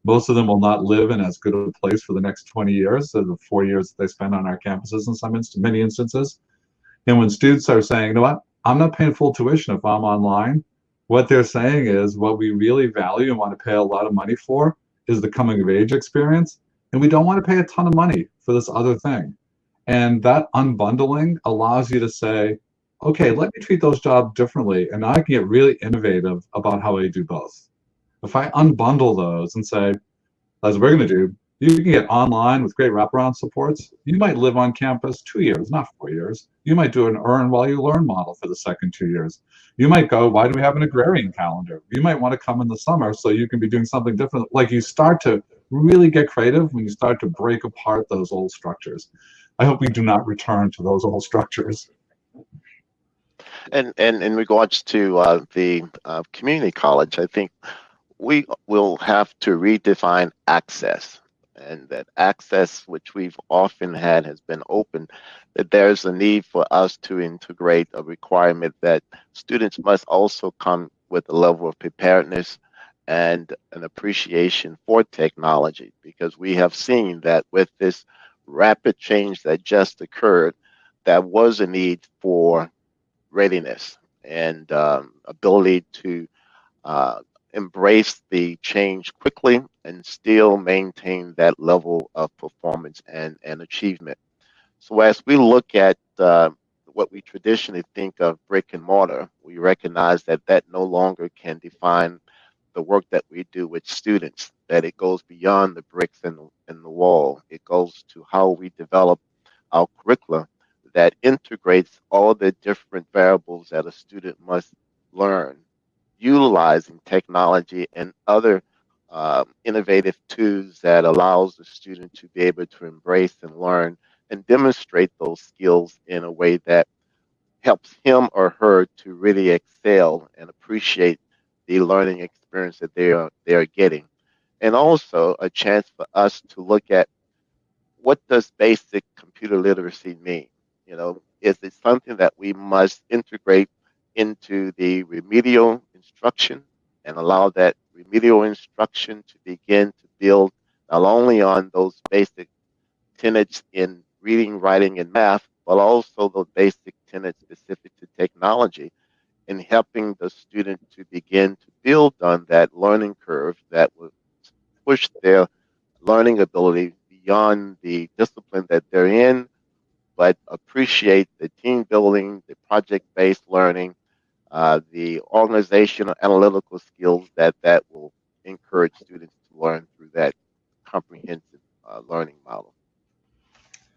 Most of them will not live in as good a place for the next 20 years as the 4 years that they spend on our campuses in many instances. And when students are saying, you know what, I'm not paying full tuition if I'm online, what they're saying is what we really value and want to pay a lot of money for is the coming of age experience. And we don't want to pay a ton of money for this other thing. And that unbundling allows you to say, okay, let me treat those jobs differently. And I can get really innovative about how I do both. If I unbundle those and say, as we're going to do, you can get online with great wraparound supports. You might live on campus 2 years, not 4 years. You might do an earn while you learn model for the second 2 years. You might go, why do we have an agrarian calendar? You might want to come in the summer so you can be doing something different. Like, you start to really get creative when you start to break apart those old structures. I hope we do not return to those old structures. And in regards to the community college, I think we will have to redefine access. And that access, which we've often had, has been open, that there's a need for us to integrate a requirement that students must also come with a level of preparedness and an appreciation for technology, because we have seen that with this rapid change that just occurred, there was a need for readiness and ability to embrace the change quickly and still maintain that level of performance and achievement. So as we look at what we traditionally think of brick and mortar, we recognize that that no longer can define the work that we do with students, that it goes beyond the bricks and the wall. It goes to how we develop our curricula that integrates all the different variables that a student must learn, utilizing technology and other innovative tools that allows the student to be able to embrace and learn and demonstrate those skills in a way that helps him or her to really excel and appreciate the learning experience that they are getting. And also a chance for us to look at, what does basic computer literacy mean? Is it something that we must integrate into the remedial instruction and allow that remedial instruction to begin to build not only on those basic tenets in reading, writing, and math, but also those basic tenets specific to technology, in helping the student to begin to build on that learning curve that will push their learning ability beyond the discipline that they're in, but appreciate the team building, the project-based learning, the organizational analytical skills that will encourage students to learn through that comprehensive learning model.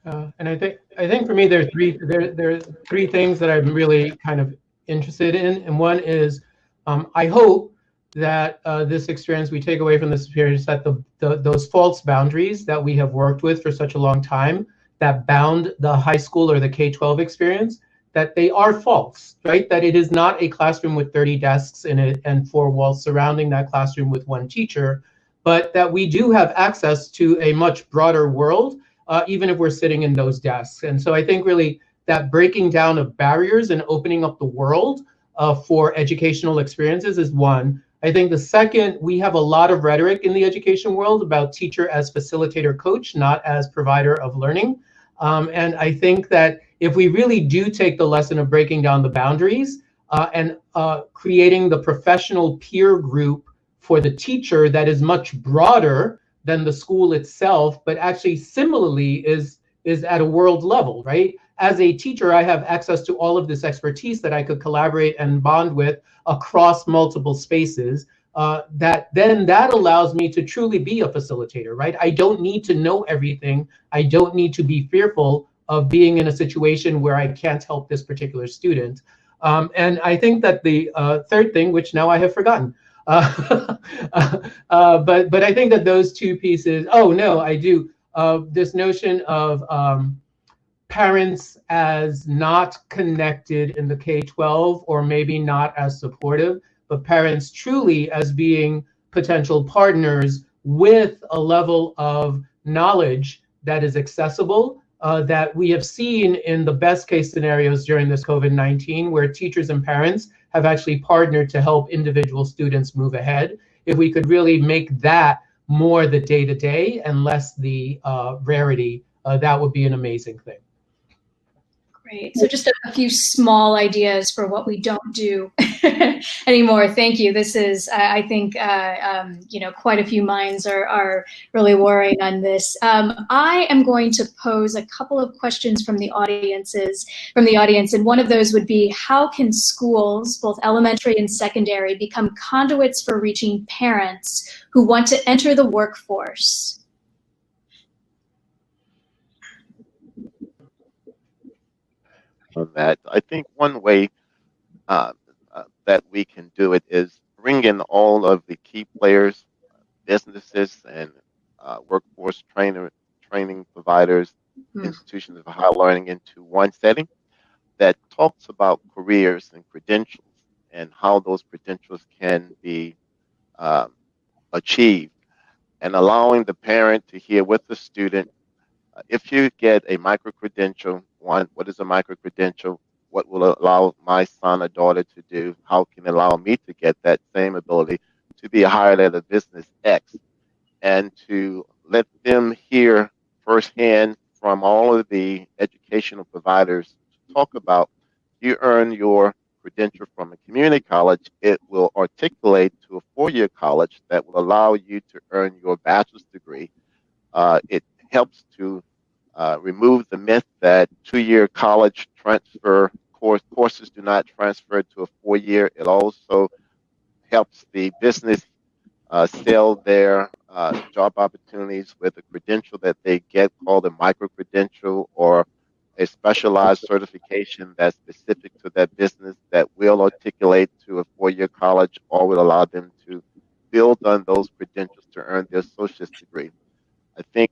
And I think for me, there are three things that I'm really kind of interested in, and one is I hope that this experience, we take away from this experience that those false boundaries that we have worked with for such a long time that bound the high school or the K-12 experience, that they are false, right? That it is not a classroom with 30 desks in it and 4 walls surrounding that classroom with 1 teacher, but that we do have access to a much broader world, even if we're sitting in those desks. And so I think really that breaking down of barriers and opening up the world for educational experiences is one. I think the second, we have a lot of rhetoric in the education world about teacher as facilitator coach, not as provider of learning. And I think that if we really do take the lesson of breaking down the boundaries and creating the professional peer group for the teacher that is much broader than the school itself, but actually similarly is at a world level, right? As a teacher, I have access to all of this expertise that I could collaborate and bond with across multiple spaces. That allows me to truly be a facilitator, right? I don't need to know everything. I don't need to be fearful of being in a situation where I can't help this particular student. And I think that the third thing, which now I have forgotten, but I think that those 2 pieces, oh no, I do, this notion of parents as not connected in the K-12 or maybe not as supportive, but parents truly as being potential partners with a level of knowledge that is accessible, that we have seen in the best case scenarios during this COVID-19, where teachers and parents have actually partnered to help individual students move ahead. If we could really make that more the day-to-day and less the rarity, that would be an amazing thing. Great. So just a few small ideas for what we don't do anymore. Thank you. This is, I think, quite a few minds are really worrying on this. I am going to pose a couple of questions from the audience, and one of those would be, how can schools, both elementary and secondary, become conduits for reaching parents who want to enter the workforce? On that, I think one way that we can do it is bring in all of the key players, businesses, and workforce training providers, institutions of higher learning into one setting that talks about careers and credentials and how those credentials can be achieved, and allowing the parent to hear with the student, if you get a micro-credential, what is a micro-credential? What will allow my son or daughter to do? How can it allow me to get that same ability to be hired at a business X? And to let them hear firsthand from all of the educational providers talk about, you earn your credential from a community college, it will articulate to a 4-year college that will allow you to earn your bachelor's degree. It helps to remove the myth that 2-year college transfer courses do not transfer to a 4-year. It also helps the business sell their job opportunities with a credential that they get called a micro-credential, or a specialized certification that's specific to that business that will articulate to a 4-year college, or will allow them to build on those credentials to earn their associate's degree. I think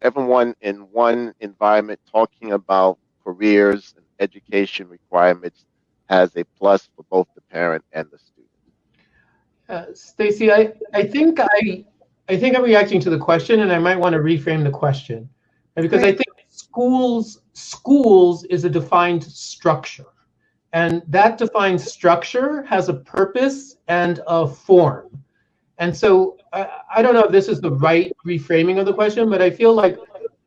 everyone in one environment talking about careers and education requirements has a plus for both the parent and the student. Stacy, I think I'm reacting to the question, and I might want to reframe the question, because I think schools is a defined structure, and that defined structure has a purpose and a form. And so I don't know if this is the right reframing of the question, but I feel like,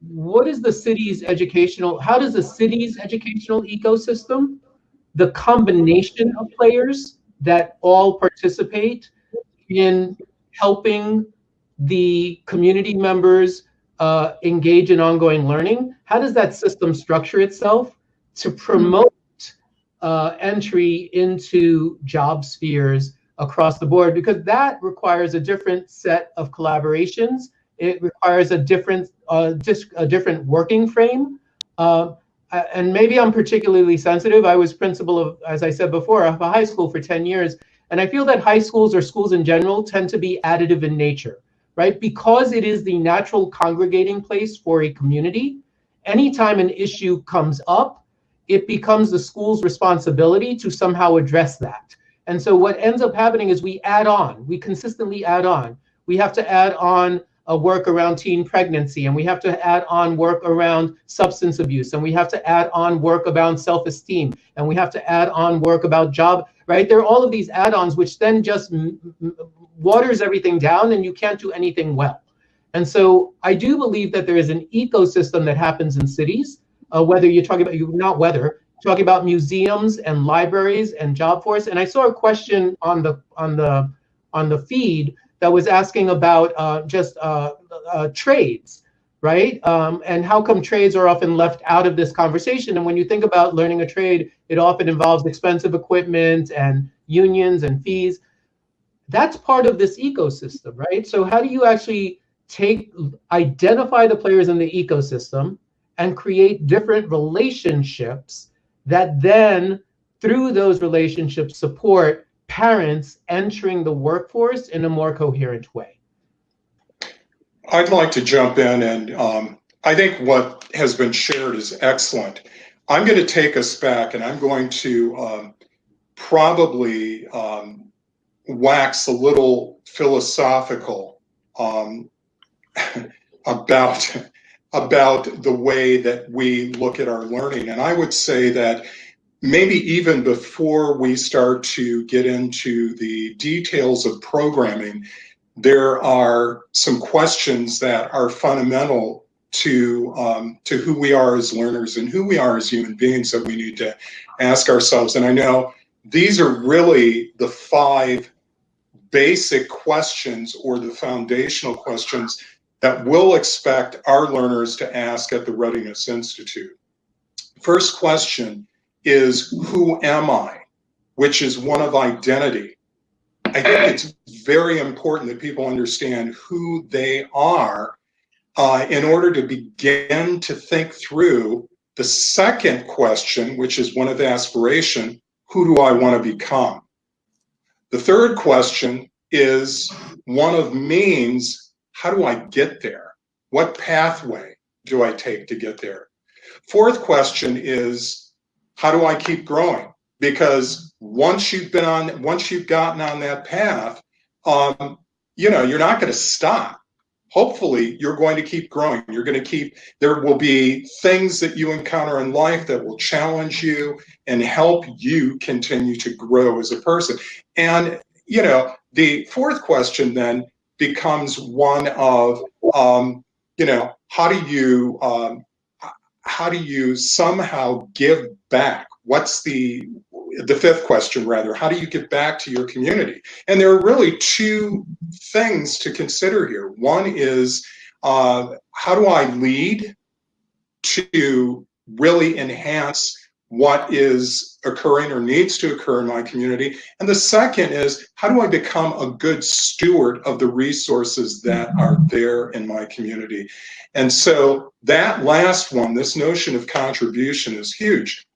what is the city's educational, how does the city's educational ecosystem, the combination of players that all participate in helping the community members engage in ongoing learning, how does that system structure itself to promote entry into job spheres across the board? Because that requires a different set of collaborations. It requires a different working frame. And maybe I'm particularly sensitive. I was principal of, as I said before, of a high school for 10 years. And I feel that high schools, or schools in general, tend to be additive in nature, right? Because it is the natural congregating place for a community. Anytime an issue comes up, it becomes the school's responsibility to somehow address that. And so what ends up happening is we consistently add on. We have to add on a work around teen pregnancy, and we have to add on work around substance abuse, and we have to add on work about self-esteem, and we have to add on work about job, right? There are all of these add-ons which then just waters everything down, and you can't do anything well. And so I do believe that there is an ecosystem that happens in cities, whether you're talking about, talking about museums and libraries and job force. And I saw a question on the feed that was asking about trades, right? And how come trades are often left out of this conversation? And when you think about learning a trade, it often involves expensive equipment and unions and fees. That's part of this ecosystem, right? So how do you actually identify the players in the ecosystem and create different relationships that then, through those relationships, support parents entering the workforce in a more coherent way? I'd like to jump in, and I think what has been shared is excellent. I'm going to take us back, and I'm going to probably wax a little philosophical about the way that we look at our learning. And I would say that maybe even before we start to get into the details of programming, there are some questions that are fundamental to who we are as learners and who we are as human beings that we need to ask ourselves. And I know these are really the 5 basic questions, or the foundational questions, that we'll expect our learners to ask at the Readiness Institute. First question is, who am I? Which is one of identity. I think it's very important that people understand who they are in order to begin to think through the second question, which is one of aspiration: who do I want to become? The third question is one of means: how do I get there? What pathway do I take to get there? Fourth question is, how do I keep growing? Because once you've gotten on that path, you're not going to stop. Hopefully, you're going to keep growing. There will be things that you encounter in life that will challenge you and help you continue to grow as a person. And, the fourth question then becomes one of, how do you somehow give back? What's the fifth question, rather? How do you give back to your community? And there are really 2 things to consider here. One is, how do I lead to really enhance what is occurring or needs to occur in my community? And the second is, how do I become a good steward of the resources that are there in my community? And so that last one, this notion of contribution, is huge.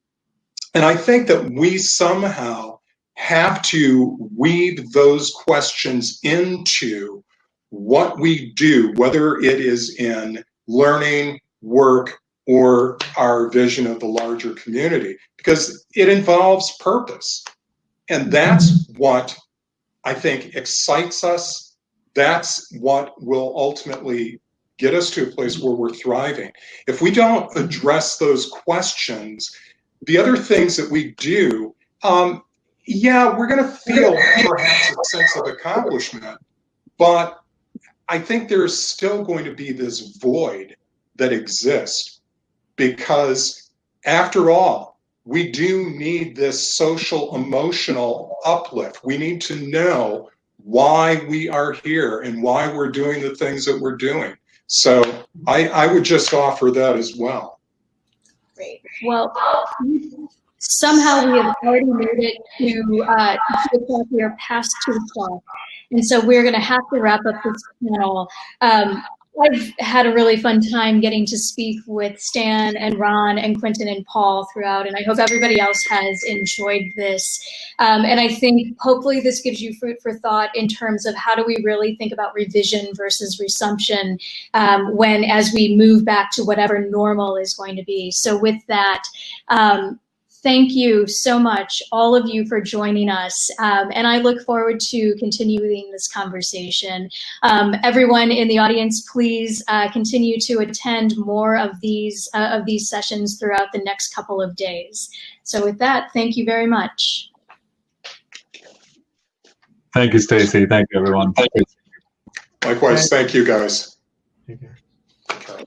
And I think that we somehow have to weave those questions into what we do, whether it is in learning, work, or our vision of the larger community, because it involves purpose. And that's what I think excites us. That's what will ultimately get us to a place where we're thriving. If we don't address those questions, the other things that we do, we're going to feel perhaps a sense of accomplishment, but I think there's still going to be this void that exists. Because after all, we do need this social emotional uplift. We need to know why we are here and why we're doing the things that we're doing. So I would just offer that as well. Great. Well, somehow we have already made it to 2 o'clock. We are past 2 o'clock. And so we're going to have to wrap up this panel. I've had a really fun time getting to speak with Stan and Ron and Quentin and Paul throughout, and I hope everybody else has enjoyed this. And I think hopefully this gives you food for thought in terms of how do we really think about revision versus resumption as we move back to whatever normal is going to be. So with that, thank you so much, all of you, for joining us. And I look forward to continuing this conversation. Everyone in the audience, please continue to attend more of these sessions throughout the next couple of days. So with that, thank you very much. Thank you, Stacy. Thank you, everyone. Likewise, thank you, guys. Take care. Okay.